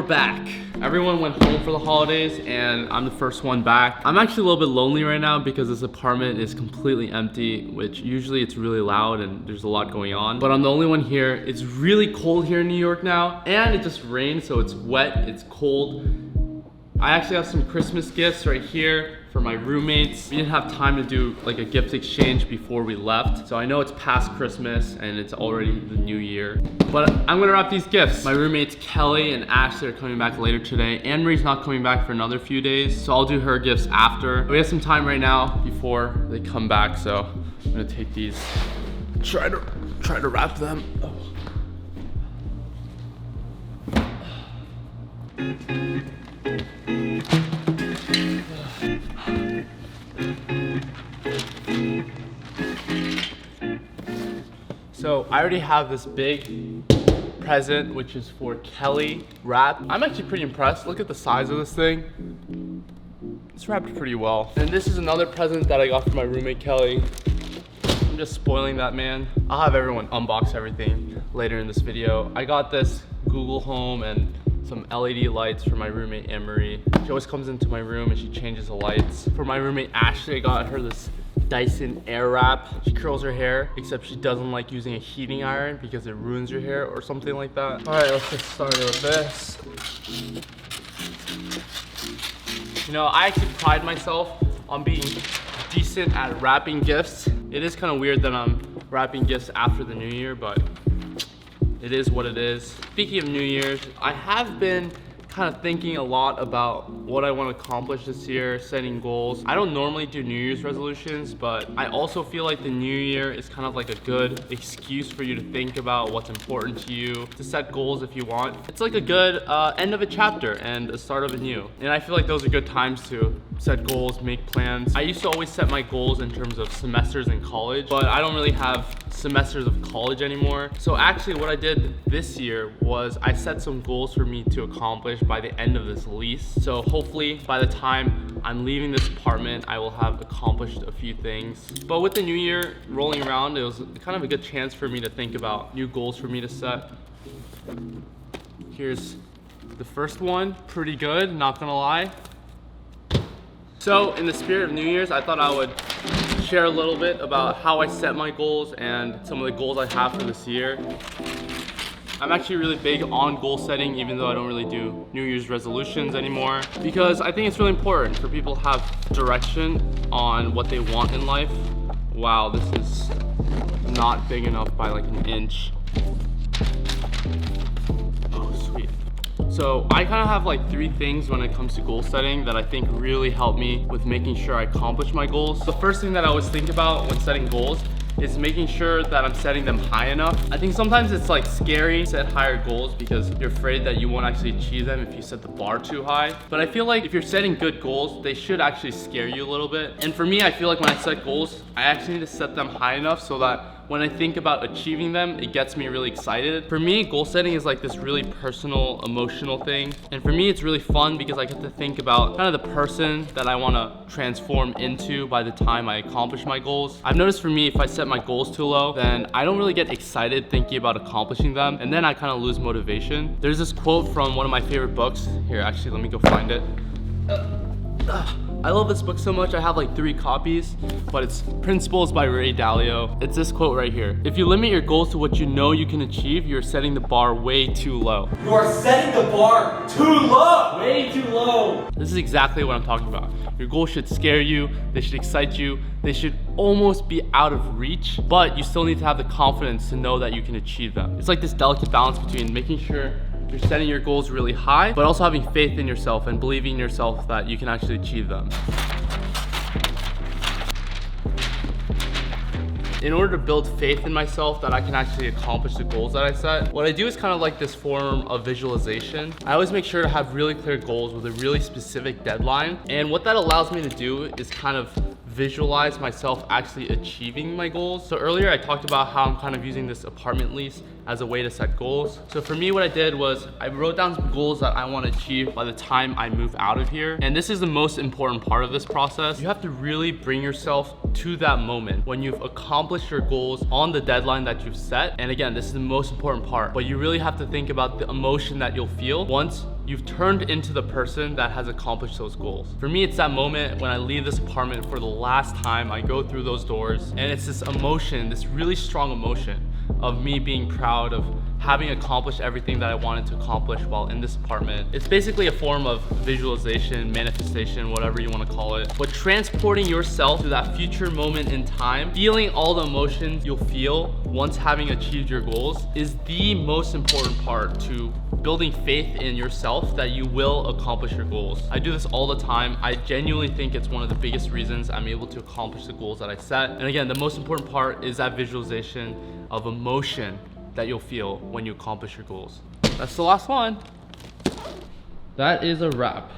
back. Everyone went home for the holidays and I'm the first one back. I'm actually a little bit lonely right now because this apartment is completely empty, which usually it's really loud and there's a lot going on. But I'm the only one here. It's really cold here in New York now and it just rained, so it's wet, it's cold. I actually have some Christmas gifts right here for my roommates. We didn't have time to do like a gift exchange before we left. So I know it's past Christmas and it's already the new year. But I'm gonna wrap these gifts. My roommates Kelly and Ashley are coming back later today. Anne-Marie's not coming back for another few days, so I'll do her gifts after. We have some time right now before they come back, so I'm gonna take these, try to wrap them. Oh. So I already have this big present, which is for Kelly, wrapped. I'm actually pretty impressed. Look at the size of this thing. It's wrapped pretty well. And this is another present that I got from my roommate Kelly. I'm just spoiling that man. I'll have everyone unbox everything later in this video. I got this Google Home and some LED lights for my roommate Anne-Marie. She always comes into my room and she changes the lights. For my roommate Ashley, I got her this Dyson Airwrap. She curls her hair, except she doesn't like using a heating iron because it ruins your hair or something like that. All right, let's get started with this. You know, I actually pride myself on being decent at wrapping gifts. It is kind of weird that I'm wrapping gifts after the new year, but it is what it is. Speaking of New Year's, I have been kind of thinking a lot about what I want to accomplish this year, setting goals. I don't normally do New Year's resolutions, but I also feel like the new year is kind of like a good excuse for you to think about what's important to you, to set goals if you want. It's like a good end of a chapter and a start of a new. And I feel like those are good times to set goals, make plans. I used to always set my goals in terms of semesters in college, but I don't really have semesters of college anymore. So actually what I did this year was I set some goals for me to accomplish by the end of this lease. So hopefully by the time I'm leaving this apartment, I will have accomplished a few things. But with the new year rolling around, it was kind of a good chance for me to think about new goals for me to set. Here's the first one, pretty good, not gonna lie. So in the spirit of New Year's, I thought I would share a little bit about how I set my goals and some of the goals I have for this year. I'm actually really big on goal setting, even though I don't really do New Year's resolutions anymore, because I think it's really important for people to have direction on what they want in life. Wow, this is not big enough by like an inch. Oh, sweet. So I kind of have like 3 things when it comes to goal setting that I think really help me with making sure I accomplish my goals. The first thing that I always think about when setting goals is making sure that I'm setting them high enough. I think sometimes it's like scary to set higher goals because you're afraid that you won't actually achieve them if you set the bar too high. But I feel like if you're setting good goals, they should actually scare you a little bit. And for me, I feel like when I set goals, I actually need to set them high enough so that when I think about achieving them, it gets me really excited. For me, goal setting is like this really personal, emotional thing. And for me, it's really fun because I get to think about kind of the person that I want to transform into by the time I accomplish my goals. I've noticed for me, if I set my goals too low, then I don't really get excited thinking about accomplishing them. And then I kind of lose motivation. There's this quote from one of my favorite books. Here, actually, let me go find it. I love this book so much. I have like 3 copies, but it's Principles by Ray Dalio. It's this quote right here. If you limit your goals to what you know you can achieve, you're setting the bar way too low. You are setting the bar too low! Way too low! This is exactly what I'm talking about. Your goals should scare you, they should excite you, they should almost be out of reach, but you still need to have the confidence to know that you can achieve them. It's like this delicate balance between making sure you're setting your goals really high, but also having faith in yourself and believing in yourself that you can actually achieve them. In order to build faith in myself that I can actually accomplish the goals that I set, what I do is kind of like this form of visualization. I always make sure to have really clear goals with a really specific deadline. And what that allows me to do is kind of visualize myself actually achieving my goals. So earlier I talked about how I'm kind of using this apartment lease as a way to set goals. So for me, what I did was I wrote down some goals that I want to achieve by the time I move out of here. And this is the most important part of this process. You have to really bring yourself to that moment when you've accomplished your goals on the deadline that you've set. And again, this is the most important part, but you really have to think about the emotion that you'll feel once you've turned into the person that has accomplished those goals. For me, it's that moment when I leave this apartment for the last time. I go through those doors, and it's this emotion, this really strong emotion of me being proud of having accomplished everything that I wanted to accomplish while in this apartment. It's basically a form of visualization, manifestation, whatever you want to call it. But transporting yourself to that future moment in time, feeling all the emotions you'll feel once having achieved your goals, is the most important part to building faith in yourself that you will accomplish your goals. I do this all the time. I genuinely think it's one of the biggest reasons I'm able to accomplish the goals that I set. And again, the most important part is that visualization of emotion that you'll feel when you accomplish your goals. That's the last one. That is a wrap.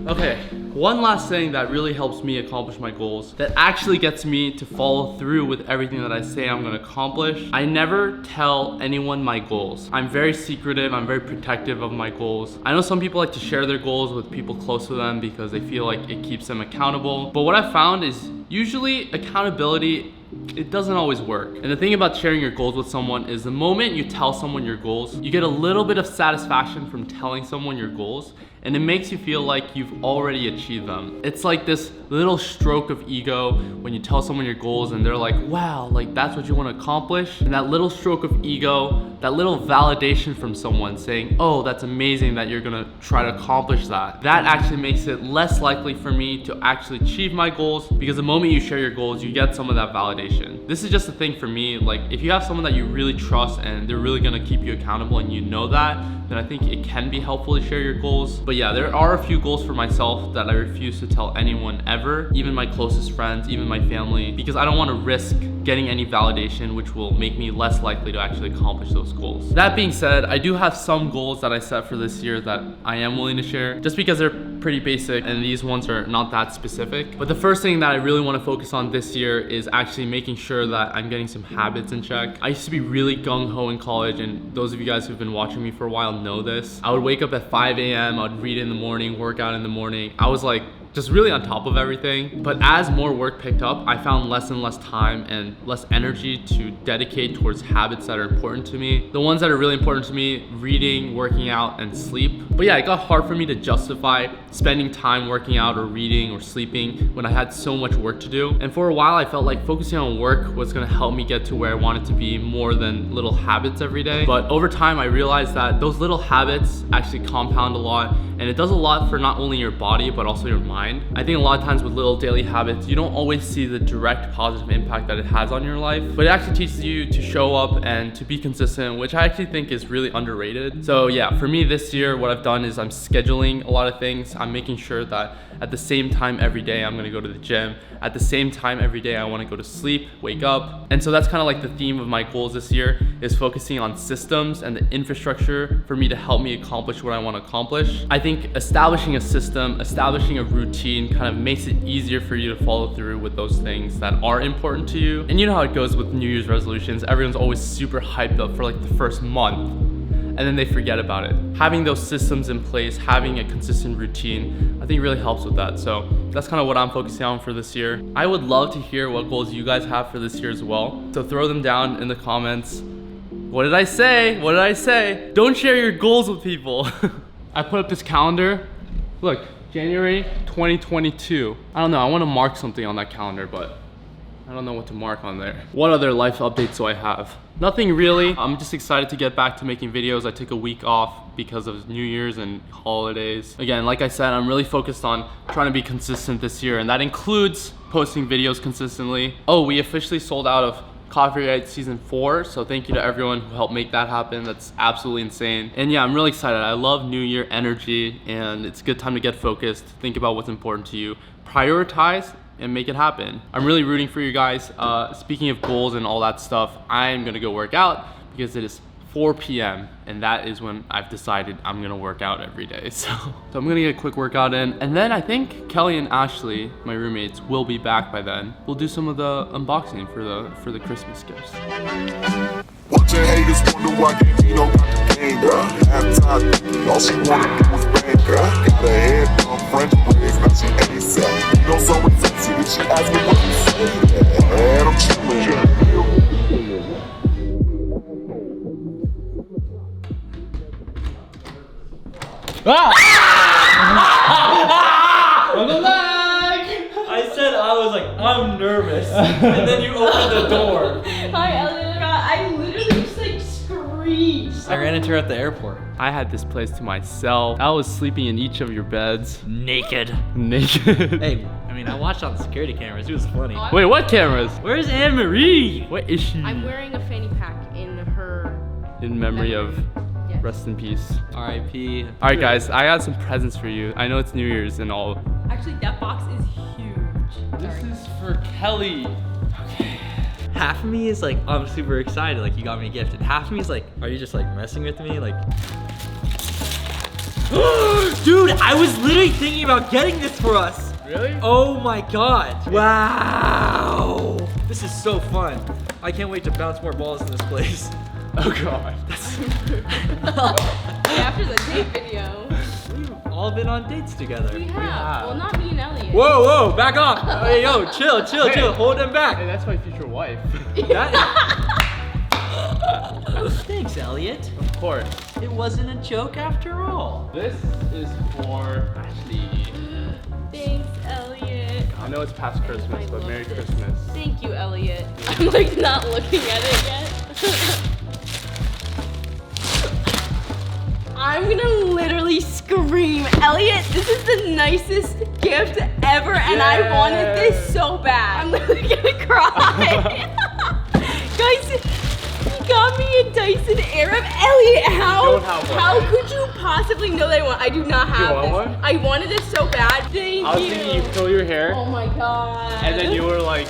Okay, one last thing that really helps me accomplish my goals, that actually gets me to follow through with everything that I say I'm gonna accomplish. I never tell anyone my goals. I'm very secretive, I'm very protective of my goals. I know some people like to share their goals with people close to them because they feel like it keeps them accountable. But what I found is usually accountability, it doesn't always work. And the thing about sharing your goals with someone is the moment you tell someone your goals, you get a little bit of satisfaction from telling someone your goals, and it makes you feel like you've already achieved them. It's like this little stroke of ego when you tell someone your goals and they're like, wow, like that's what you want to accomplish. And that little stroke of ego, that little validation from someone saying, oh, that's amazing that you're gonna try to accomplish that. That actually makes it less likely for me to actually achieve my goals, because the moment you share your goals, you get some of that validation. This is just a thing for me. Like if you have someone that you really trust and they're really gonna keep you accountable and you know that, then I think it can be helpful to share your goals. But yeah, there are a few goals for myself that I refuse to tell anyone ever, even my closest friends, even my family, because I don't want to risk getting any validation, which will make me less likely to actually accomplish those goals. That being said, I do have some goals that I set for this year that I am willing to share, just because they're pretty basic and these ones are not that specific. But the first thing that I really want to focus on this year is actually making sure that I'm getting some habits in check. I used to be really gung-ho in college, and those of you guys who've been watching me for a while know this. I would wake up at 5 a.m., I would read in the morning, work out in the morning. I was like just really on top of everything. But as more work picked up, I found less and less time and less energy to dedicate towards habits that are important to me. The ones that are really important to me, reading, working out, and sleep. But yeah, it got hard for me to justify spending time working out or reading or sleeping when I had so much work to do. And for a while, I felt like focusing on work was gonna help me get to where I wanted to be more than little habits every day. But over time, I realized that those little habits actually compound a lot, and it does a lot for not only your body, but also your mind. I think a lot of times with little daily habits, you don't always see the direct positive impact that it has on your life, but it actually teaches you to show up and to be consistent, which I actually think is really underrated. So yeah, for me this year, what I've done is I'm scheduling a lot of things. I'm making sure that at the same time every day, I'm gonna go to the gym. At the same time every day, I wanna go to sleep, wake up. And so that's kind of like the theme of my goals this year, is focusing on systems and the infrastructure for me to help me accomplish what I wanna accomplish. I think establishing a system, establishing a routine kind of makes it easier for you to follow through with those things that are important to you. And you know how it goes with New Year's resolutions. Everyone's always super hyped up for like the first month, and then they forget about it. Having those systems in place, having a consistent routine, I think really helps with that. So that's kind of what I'm focusing on for this year. I would love to hear what goals you guys have for this year as well. So throw them down in the comments. What did I say? What did I say? Don't share your goals with people. I put up this calendar. Look, January 2022. I don't know, I want to mark something on that calendar, but I don't know what to mark on there. What other life updates do I have? Nothing really. I'm just excited to get back to making videos. I took a week off because of New Year's and holidays. Again, like I said, I'm really focused on trying to be consistent this year, and that includes posting videos consistently. Oh, we officially sold out of Choyelliot season 4, so thank you to everyone who helped make that happen. That's absolutely insane. And yeah, I'm really excited. I love New Year energy, and it's a good time to get focused, think about what's important to you, prioritize, and make it happen. I'm really rooting for you guys. Speaking of goals and all that stuff, I'm gonna go work out because it is 4 p.m. and that is when I've decided I'm gonna work out every day. So I'm gonna get a quick workout in, and then I think Kelly and Ashley, my roommates, will be back by then. We'll do some of the unboxing for the Christmas gifts. Watch your haters wonder why you don't got the game, bro. Half-time, all she wanna do is bang, girl. Got her head on French braids, now she ASAP. You know, so it's sexy that she asked me what you say. Welcome back! I said I was like, I'm nervous. And then you opened the door. Hi, Elliot. I literally just like screamed. I ran into her at the airport. I had this place to myself. I was sleeping in each of your beds. Naked. Naked. Hey, I mean, I watched on the security cameras. It was funny. Oh, Wait, what cameras? Where's Anne Marie? What is she? I'm wearing a fanny pack in her. In memory of Yes. rest in peace. R.I.P. Alright guys, I got some presents for you. I know it's New Year's and all. Actually, that box is huge. This Sorry. is for Kelly. Half of me is like, I'm super excited, like you got me a gift. And half of me is like, are you just like messing with me? Like, dude, I was literally thinking about getting this for us. Really? Oh my god. Wow. This is so fun. I can't wait to bounce more balls in this place. Oh god. After the date video. We've all been on dates together. We have. Well, not me and Elliot. Whoa, whoa, back off. Hey, yo, chill, Hey. chill. Hold them Hey, back. that's my future wife. Thanks, Elliot. Of course. It wasn't a joke after all. This is for Ashley. Thanks, Elliot. I know it's past Christmas, I but love Merry this. Christmas. Thank you, Elliot. I'm like not looking at it yet. I'm gonna literally scream. Elliot, this is the nicest gift ever, and I wanted this so bad. I'm literally gonna cry. Guys, he got me a Dyson Airwrap. Elliot, don't have one, how right? could you possibly know that I want? I do not have want this. one? I wanted this so bad. Thank I was you. thinking you curl your hair, Oh my god. and then you were like,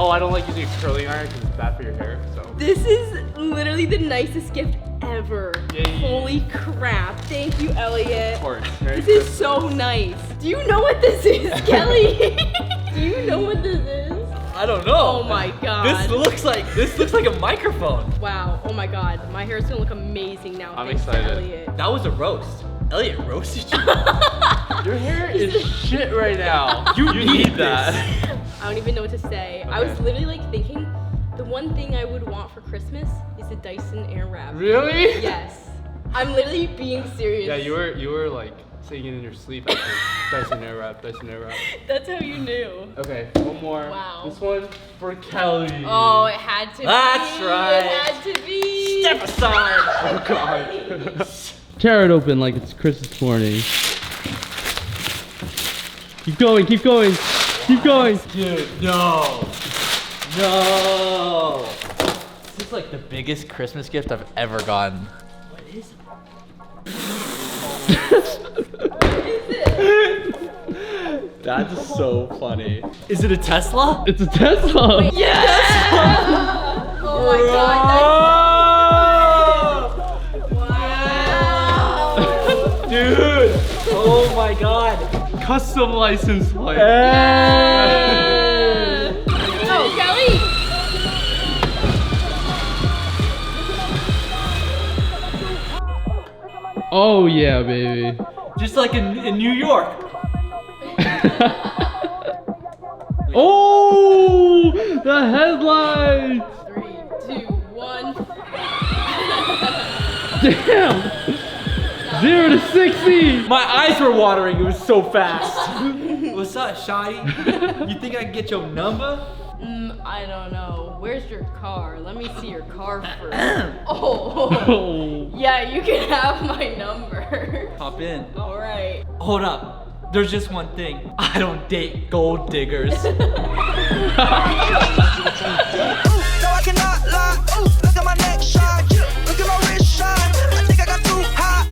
oh, I don't like using a curling iron because it's bad for your hair, so. This is literally the nicest gift ever. Yay. Holy crap. Thank you, Elliot. Of course. Merry This is Christmas. so nice. Do you know what this is, Kelly? Do you know what this is? I don't know. Oh my god. This looks like a microphone. Wow. Oh my god. My hair is gonna look amazing now. I'm thanks to excited. Elliot. That was a roast. Elliot roasted you. Your hair is shit right now. You need need that. I don't even know what to say. I was Okay. literally like thinking the one thing I would want for Christmas is a Dyson Airwrap. Really? Yes. I'm literally being serious. Yeah, you were like saying it in your sleep. I think. Dyson Airwrap, Dyson Airwrap. That's how you knew. Okay, one more. Wow. This one for Kelly. Oh, it had to That's be. right. It had to be. Step aside. Oh god. Tear it open like it's Christmas morning. Keep going, keep going, keep going. Dude, no. No. This is like the biggest Christmas gift I've ever gotten. What is it? That's so funny. Is it a Tesla? It's a Tesla. Yes! Oh my god. Wow. Dude! Oh my god! Custom license plate. Oh, Kelly. Oh yeah, baby. Just like in New York. Oh, the headlights. 3, 2, 1. Damn. 0 to 60. My eyes were watering, it was so fast. What's up, Shotty? You think I can get your number? I don't know. Where's your car? Let me see your car first. Oh. Oh. Yeah, you can have my number. Hop in. All right. Hold up. There's just one thing. I don't date gold diggers.